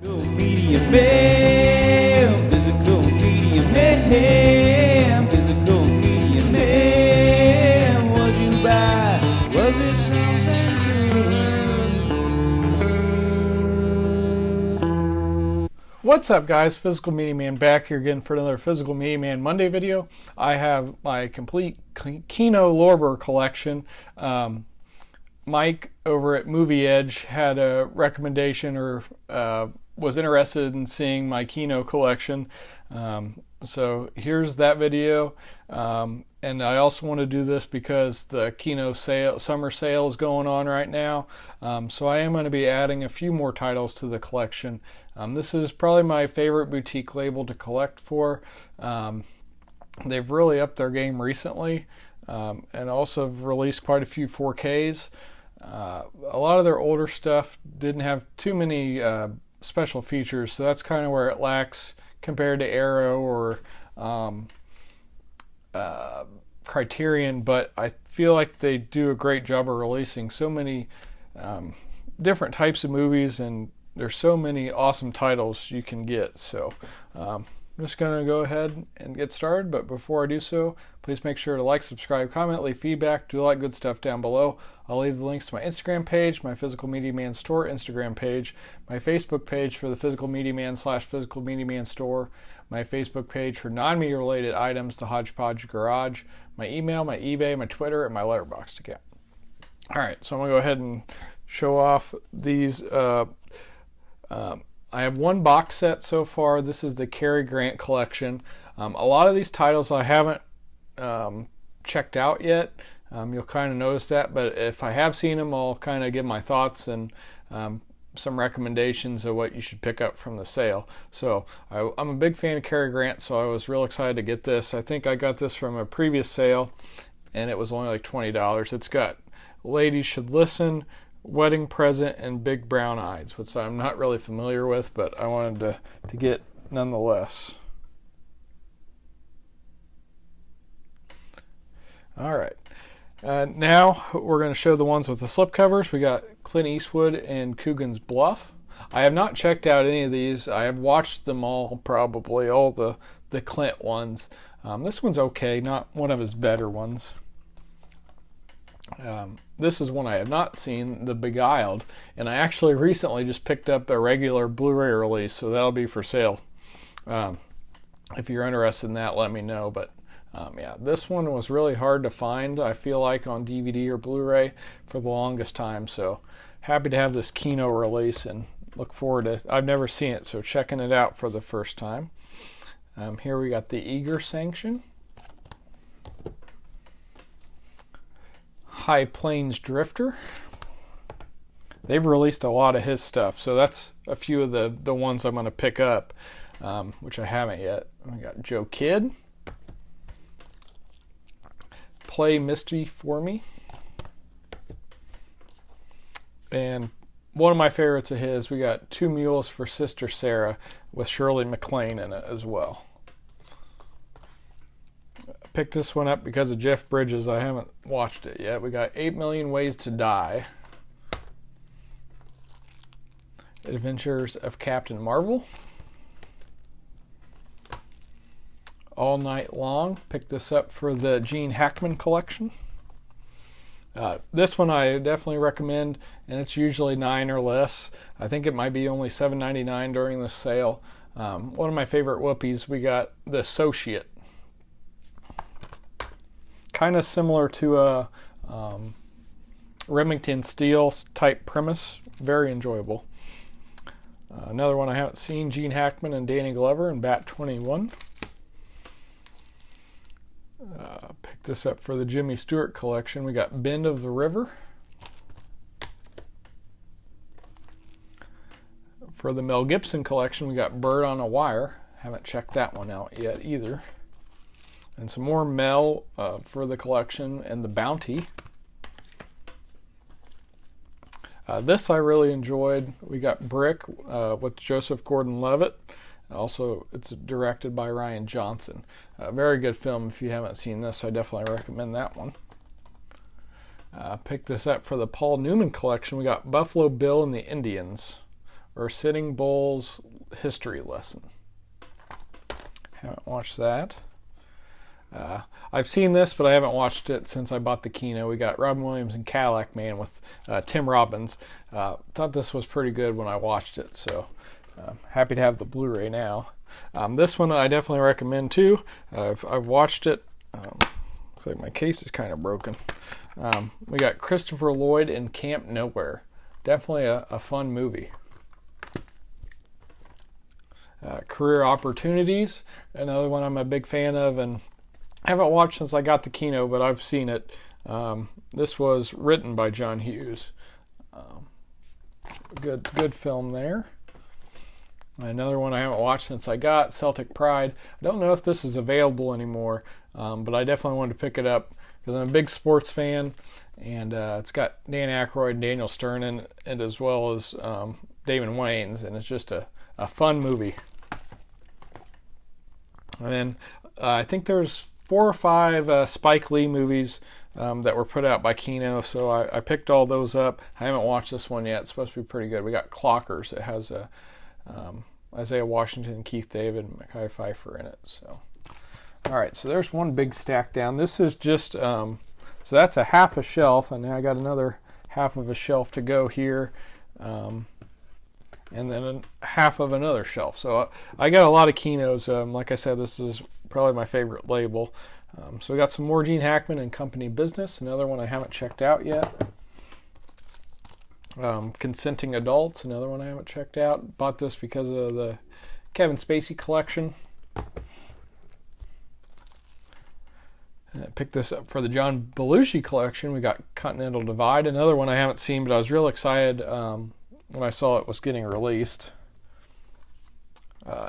Physical media man, physical media man, physical media man. What'd you buy? Was it something good? What's up, guys? Physical Media Man back here again for another Physical Media Man Monday video. I have my complete Kino Lorber collection. Mike over at Movie Edge had a recommendation or was interested in seeing my Kino collection. So here's that video. And I also want to do this because the Kino summer sale is going on right now. So I am going to be adding a few more titles to the collection. This is probably my favorite boutique label to collect for. They've really upped their game recently. And also have released quite a few 4Ks. A lot of their older stuff didn't have too many special features, so that's kind of where it lacks compared to Arrow or Criterion, but I feel like they do a great job of releasing so many different types of movies, and there's so many awesome titles you can get. So I'm just going to go ahead and get started, but before I do so, please make sure to like, subscribe, comment, leave feedback, do all that good stuff down below. I'll leave the links to my Instagram page, my Physical Media Man Store Instagram page, my Facebook page for the Physical Media Man / Physical Media Man Store, my Facebook page for non-media related items, the Hodgepodge Garage, my email, my eBay, my Twitter, and my Letterboxd account. Alright, so I'm going to go ahead and show off these. I have one box set so far. This is the Cary Grant collection. A lot of these titles I haven't checked out yet. You'll kind of notice that, but if I have seen them, I'll kind of give my thoughts and some recommendations of what you should pick up from the sale. So I'm a big fan of Cary Grant, so I was real excited to get this. I think I got this from a previous sale, and it was only like $20. It's got Ladies Should Listen, Wedding Present, and Big Brown Eyes, which I'm not really familiar with, but I wanted to get nonetheless. Alright, now we're going to show the ones with the slipcovers. We got Clint Eastwood and Coogan's Bluff. I have not checked out any of these. I have watched them all, probably, all the Clint ones. This one's okay, not one of his better ones. This is one I have not seen, The Beguiled, and I actually recently just picked up a regular Blu-ray release, so that'll be for sale. If you're interested in that, let me know. But yeah, this one was really hard to find, I feel like, on DVD or Blu-ray for the longest time, so happy to have this Kino release and look forward to, I've never seen it, so checking it out for the first time. Here we got The Eager Sanction, High Plains Drifter. They've released a lot of his stuff, so that's a few of the ones I'm going to pick up, which I haven't yet. We got Joe Kidd, Play Misty for Me, and one of my favorites of his, we got Two Mules for Sister Sarah with Shirley MacLaine in it as well. Picked this one up because of Jeff Bridges. I haven't watched it yet. We got 8 Million Ways to Die, Adventures of Captain Marvel, All Night Long. Picked this up for the Gene Hackman collection. This one I definitely recommend, and it's usually $9 or less. I think it might be only $7.99 during the sale. One of my favorite whoopies, we got The Associate. Kind of similar to a Remington Steele type premise. Very enjoyable. Another one I haven't seen, Gene Hackman and Danny Glover in Bat 21. Picked this up for the Jimmy Stewart collection. We got Bend of the River. For the Mel Gibson collection, we got Bird on a Wire. Haven't checked that one out yet either. And some more Mel for the collection, and The Bounty. This I really enjoyed. We got Brick with Joseph Gordon-Levitt. Also, it's directed by Ryan Johnson. Very good film. If you haven't seen this, I definitely recommend that one. Picked this up for the Paul Newman collection. We got Buffalo Bill and the Indians or Sitting Bull's History Lesson. Haven't watched that. I've seen this, but I haven't watched it since I bought the Kino. We got Robin Williams and Cadillac Man with Tim Robbins. Thought this was pretty good when I watched it, so happy to have the Blu-ray now. This one I definitely recommend too. I've watched it. Looks like my case is kind of broken. We got Christopher Lloyd in Camp Nowhere. Definitely a fun movie. Career Opportunities, another one I'm a big fan of, and I haven't watched since I got the Kino, but I've seen it. This was written by John Hughes. Good film there. Another one I haven't watched since I got, Celtic Pride. I don't know if this is available anymore, but I definitely wanted to pick it up because I'm a big sports fan, and it's got Dan Aykroyd and Daniel Stern in it, as well as Damon Wayans, and it's just a fun movie. And then I think there's 4 or 5 Spike Lee movies that were put out by Kino, so I picked all those up. I haven't watched this one yet. It's supposed to be pretty good. We got Clockers. It has Isaiah Washington, Keith David, and Mekhi Phifer in it. So, all right, so there's one big stack down. This is just so that's a half a shelf, and now I got another half of a shelf to go here, and then half of another shelf. So I got a lot of Kinos. Like I said, this is probably my favorite label. So we got some more Gene Hackman and Company Business, another one I haven't checked out yet. Consenting Adults, another one I haven't checked out. Bought this because of the Kevin Spacey collection. And I picked this up for the John Belushi collection. We got Continental Divide, another one I haven't seen, but I was real excited when I saw it was getting released.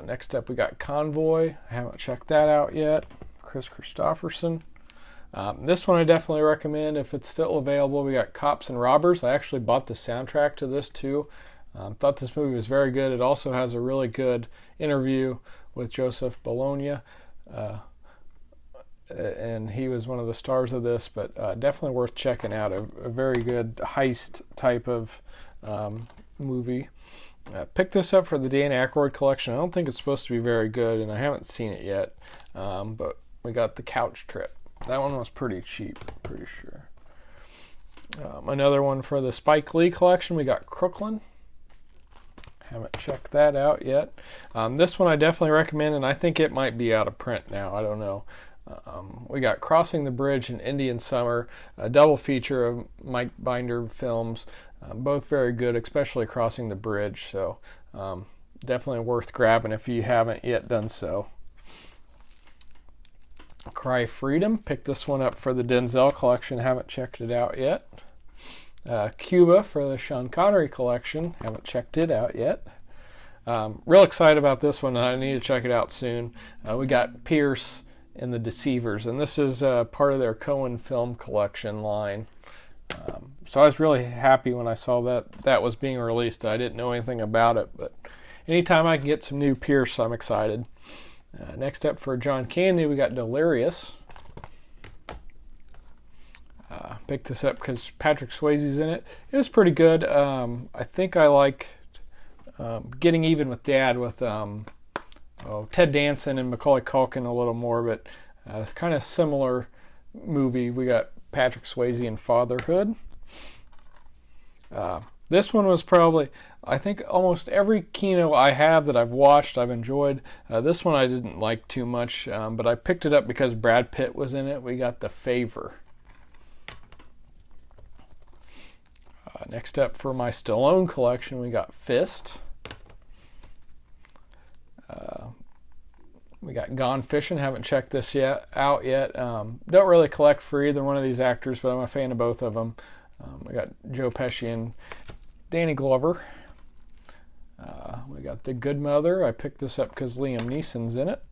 Next up we got Convoy. I haven't checked that out yet. Chris Christopherson. This one I definitely recommend if it's still available. We got Cops and Robbers. I actually bought the soundtrack to this too. Thought this movie was very good. It also has a really good interview with Joseph Bologna, and he was one of the stars of this, but definitely worth checking out. A very good heist type of movie. Picked this up for the Dan Aykroyd collection. I don't think it's supposed to be very good, and I haven't seen it yet, but we got The Couch Trip. That one was pretty cheap, pretty sure. Another one for the Spike Lee collection, we got Crooklyn. Haven't checked that out yet. This one I definitely recommend, and I think it might be out of print now. I don't know. We got Crossing the Bridge and Indian Summer, a double feature of Mike Binder films. Both very good, especially Crossing the Bridge. So definitely worth grabbing if you haven't yet done so. Cry Freedom. Picked this one up for the Denzel collection. Haven't checked it out yet. Cuba for the Sean Connery collection. Haven't checked it out yet. Real excited about this one, and I need to check it out soon. We got Pierce in The Deceivers, and this is part of their Cohen film collection line. So I was really happy when I saw that was being released. I didn't know anything about it, but anytime I can get some new Pierce, I'm excited. Next up for John Candy, we got Delirious. Picked this up because Patrick Swayze's in it. It was pretty good. I think I like Getting Even with Dad with Ted Danson and Macaulay Culkin a little more, but kind of similar movie. We got Patrick Swayze in Fatherhood. This one was probably, I think almost every Kino I have that I've watched, I've enjoyed. This one I didn't like too much, but I picked it up because Brad Pitt was in it. We got The Favor. Next up for my Stallone collection, we got Fist. We got Gone Fishing. Haven't checked this out yet. Don't really collect for either one of these actors, but I'm a fan of both of them. We got Joe Pesci and Danny Glover. We got The Good Mother. I picked this up because Liam Neeson's in it.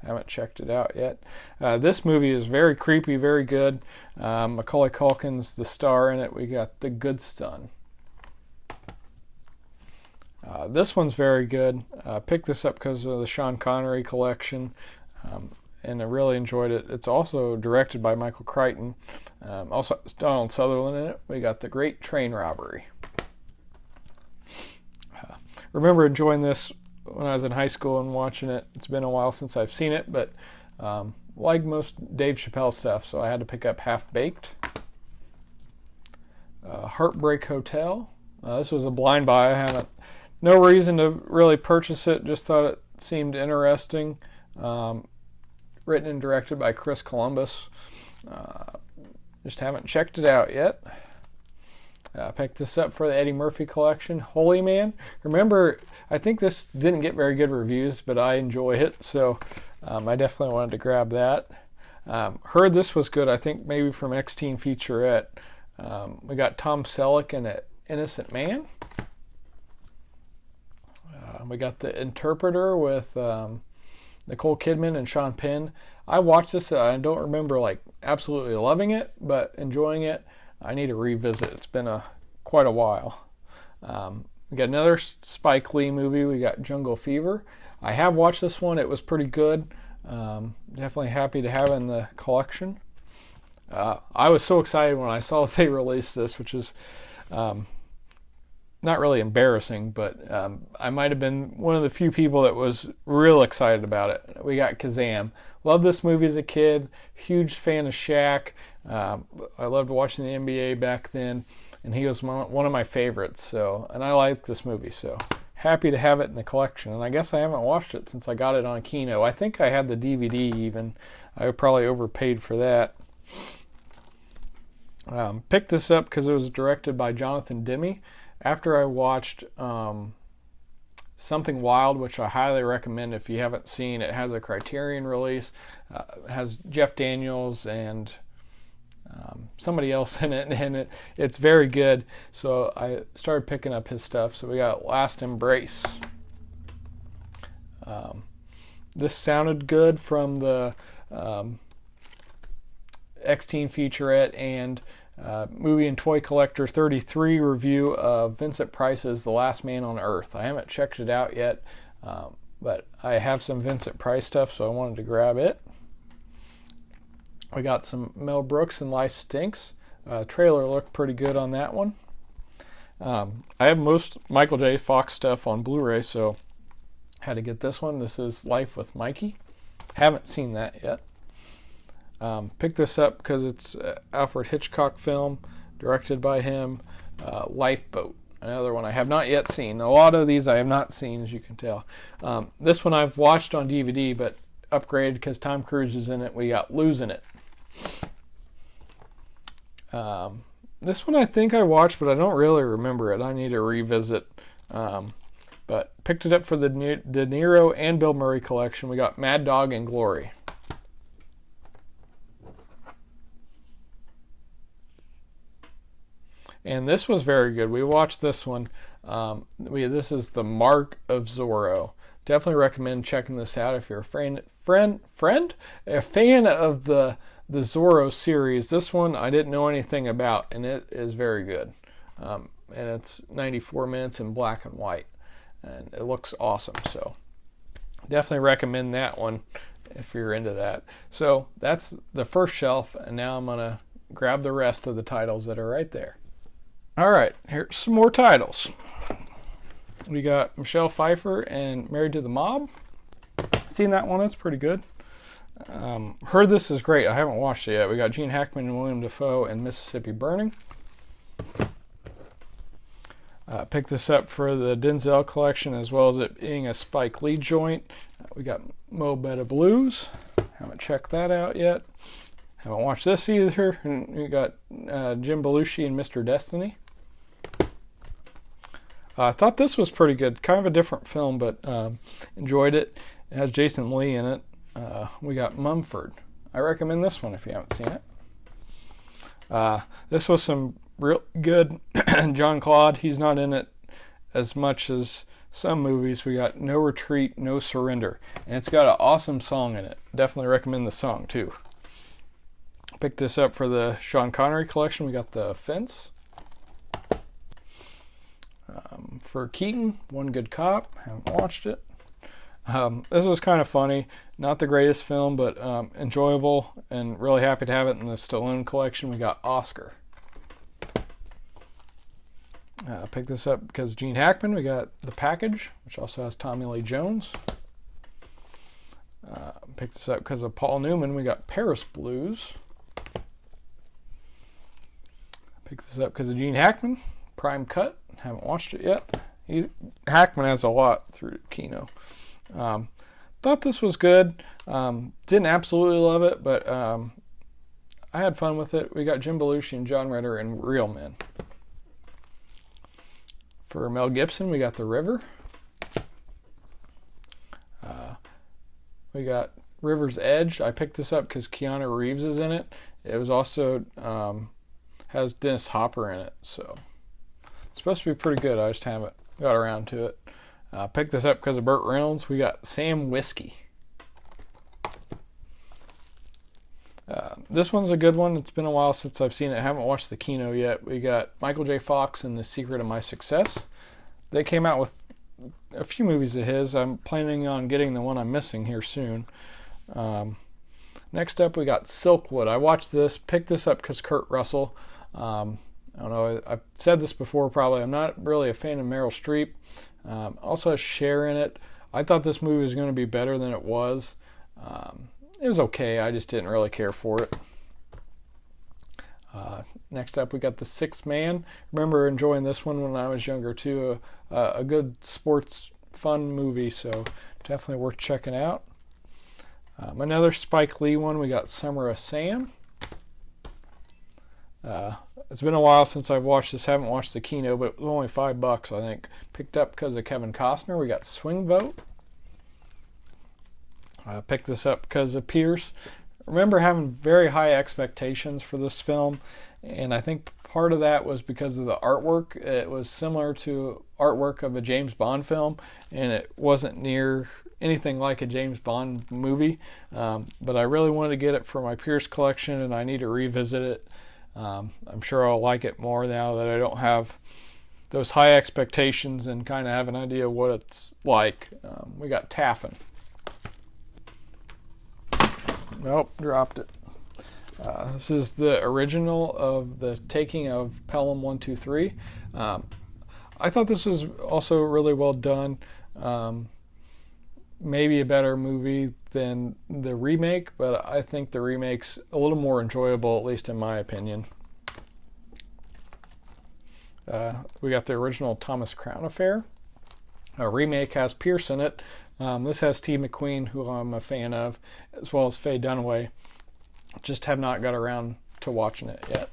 Haven't checked it out yet. This movie is very creepy, very good. Macaulay Culkin's the star in it. We got The Good Son. This one's very good. Picked this up because of the Sean Connery collection, and I really enjoyed it. It's also directed by Michael Crichton. Also Donald Sutherland in it. We got The Great Train Robbery. remember enjoying this when I was in high school and watching it. It's been a while since I've seen it, but like most Dave Chappelle stuff, so I had to pick up Half Baked. Heartbreak Hotel. This was a blind buy. I haven't, no reason to really purchase it, just thought it seemed interesting. Written and directed by Chris Columbus. Just haven't checked it out yet. Picked this up for the Eddie Murphy collection. Holy Man. Remember, I think this didn't get very good reviews, but I enjoy it, so I definitely wanted to grab that. Heard this was good, I think maybe from X-Teen Featurette. We got Tom Selleck in An Innocent Man. We got The Interpreter with Nicole Kidman and Sean Penn. I watched this. I don't remember like absolutely loving it, but enjoying it. I need to revisit. It's been quite a while. We got another Spike Lee movie. We got Jungle Fever. I have watched this one. It was pretty good. Definitely happy to have it in the collection. I was so excited when I saw they released this, which is not really embarrassing, but I might have been one of the few people that was real excited about it. We got Kazam. Loved this movie as a kid. Huge fan of Shaq. I loved watching the NBA back then, and he was one of my favorites. So, and I liked this movie, so happy to have it in the collection. And I guess I haven't watched it since I got it on Kino. I think I had the DVD even. I probably overpaid for that. Picked this up because it was directed by Jonathan Demme. After I watched Something Wild, which I highly recommend if you haven't seen. It has a Criterion release. It has Jeff Daniels and somebody else in it, and it's very good. So I started picking up his stuff. So we got Last Embrace. This sounded good from the X-Teen Featurette and Movie and Toy Collector 33 review of Vincent Price's The Last Man on Earth. I haven't checked it out yet, but I have some Vincent Price stuff, so I wanted to grab it. We got some Mel Brooks and Life Stinks. Trailer looked pretty good on that one. I have most Michael J. Fox stuff on Blu-ray, so had to get this one. This is Life with Mikey. Haven't seen that yet. Picked this up because it's an Alfred Hitchcock film, directed by him. Lifeboat, another one I have not yet seen. A lot of these I have not seen, as you can tell. This one I've watched on DVD, but upgraded because Tom Cruise is in it. We got Losing It. This one I think I watched, but I don't really remember it. I need to revisit. But picked it up for the De Niro and Bill Murray collection. We got Mad Dog and Glory. And this was very good. We watched this one. This is The Mark of Zorro. Definitely recommend checking this out if you're a fan of the Zorro series. This one I didn't know anything about, and it is very good. And it's 94 minutes in black and white, and it looks awesome. So definitely recommend that one if you're into that. So that's the first shelf, and now I'm gonna grab the rest of the titles that are right there. All right, here's some more titles. We got Michelle Pfeiffer and Married to the Mob. Seen that one? It's pretty good. Heard this is great. I haven't watched it yet. We got Gene Hackman and William Dafoe and Mississippi Burning. Picked this up for the Denzel collection, as well as it being a Spike Lee joint. We got Mo Better Blues. Haven't checked that out yet. Haven't watched this either. And we got Jim Belushi and Mr. Destiny. I thought this was pretty good. Kind of a different film, but enjoyed it. It has Jason Lee in it. We got Mumford. I recommend this one if you haven't seen it. This was some real good John Claude. He's not in it as much as some movies. We got No Retreat, No Surrender. And it's got an awesome song in it. Definitely recommend the song too. Picked this up for the Sean Connery collection. We got The Fence. For Keaton, One Good Cop. Haven't watched it. This was kind of funny. Not the greatest film, but enjoyable, and really happy to have it in the Stallone collection. We got Oscar. Picked this up because Gene Hackman. We got The Package, which also has Tommy Lee Jones. Picked this up because of Paul Newman. We got Paris Blues. Picked this up because of Gene Hackman. Prime Cut. Haven't watched it yet. Hackman has a lot through Kino. Thought this was good. Didn't absolutely love it, but I had fun with it. We got Jim Belushi and John Ritter in Real Men. For Mel Gibson, we got The River. We got River's Edge. I picked this up because Keanu Reeves is in it. It was also has Dennis Hopper in it, so it's supposed to be pretty good. I just haven't got around to it. Picked this up because of Burt Reynolds. We got Sam Whiskey. This one's a good one. It's been a while since I've seen it. I haven't watched the Kino yet. We got Michael J. Fox and The Secret of My Success. They came out with a few movies of his. I'm planning on getting the one I'm missing here soon. Next up, we got Silkwood. I watched this, picked this up because Kurt Russell. I don't know, I've said this before probably. I'm not really a fan of Meryl Streep. Also has Cher in it. I thought this movie was going to be better than it was. It was okay. I just didn't really care for it. Next up, we got The Sixth Man. Remember enjoying this one when I was younger too. A good sports fun movie, so definitely worth checking out. Another Spike Lee one. We got Summer of Sam. It's been a while since I've watched this. Haven't watched the Kino, but it was only $5, I think. Picked up because of Kevin Costner. We got Swing Vote. Picked this up because of Pierce. Remember having very high expectations for this film, and I think part of that was because of the artwork. It was similar to artwork of a James Bond film, and it wasn't near anything like a James Bond movie. But I really wanted to get it for my Pierce collection, and I need to revisit it. I'm sure I'll like it more now that I don't have those high expectations and kind of have an idea of what it's like. We got Taffin. Nope, dropped it. This is the original of The Taking of Pelham 123. I thought this was also really well done. Maybe a better movie than the remake, but I think the remake's a little more enjoyable, at least in my opinion. We got the original Thomas Crown Affair. A remake has Pierce in it. This has Steve McQueen, who I'm a fan of, as well as Faye Dunaway. Just have not got around to watching it yet.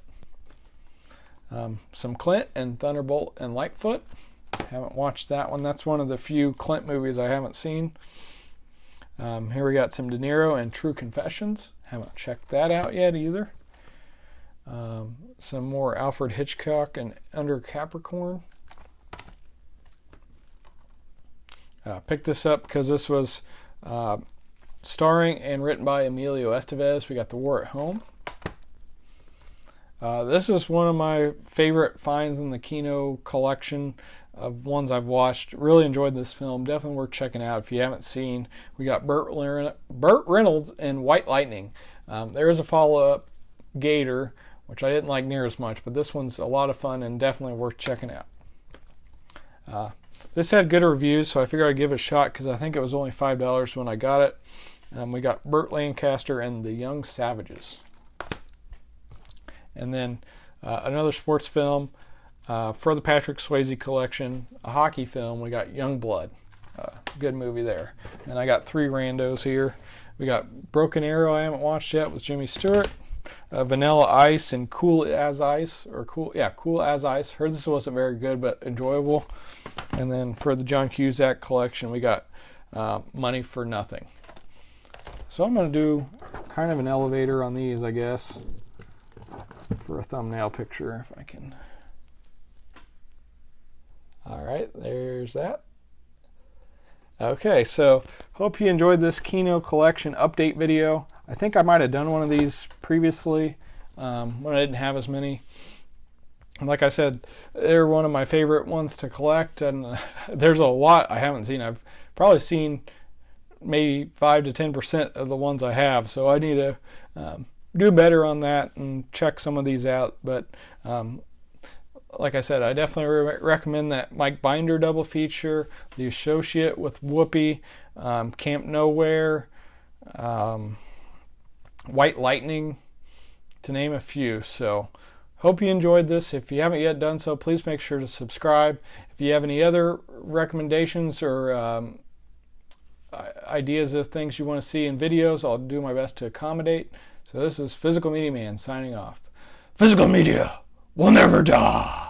Some Clint and Thunderbolt and Lightfoot. Haven't watched that one. That's one of the few Clint movies I haven't seen. Here we got some De Niro and True Confessions. Haven't checked that out yet either. Some more Alfred Hitchcock and Under Capricorn. Picked this up because this was starring and written by Emilio Estevez. We got The War at Home. This is one of my favorite finds in the Kino collection of ones I've watched. Really enjoyed this film. Definitely worth checking out if you haven't seen. We got Burt Reynolds in White Lightning. There is a follow-up, Gator, which I didn't like near as much, but this one's a lot of fun and definitely worth checking out. This had good reviews, so I figured I'd give it a shot because I think it was only $5 when I got it. We got Burt Lancaster and The Young Savages. And then another sports film for the Patrick Swayze collection, a hockey film. We got Young Blood. Good movie there. And I got 3 randos here. We got Broken Arrow I haven't watched yet with Jimmy Stewart. Vanilla Ice and Cool as Ice. Cool as Ice. Heard this wasn't very good, but enjoyable. And then for the John Cusack collection, we got Money for Nothing. So I'm going to do kind of an elevator on these, I guess, for a thumbnail picture, if I can. All right, there's that. Okay, so hope you enjoyed this Kino Collection update video. I think I might have done one of these previously when I didn't have as many. Like I said, they're one of my favorite ones to collect, and there's a lot I haven't seen. I've probably seen maybe 5 to 10% of the ones I have, so I need to do better on that and check some of these out. But like I said, I definitely recommend that Mike Binder double feature, The Associate with Whoopi, Camp Nowhere, White Lightning, to name a few. So hope you enjoyed this. If you haven't yet done so, please make sure to subscribe. If you have any other recommendations or ideas of things you want to see in videos, I'll do my best to accommodate. So this is Physical Media Man signing off. Physical media will never die.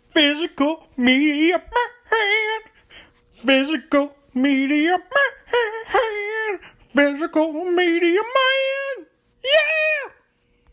Physical Media Man. Physical Media Man. Physical Media Man.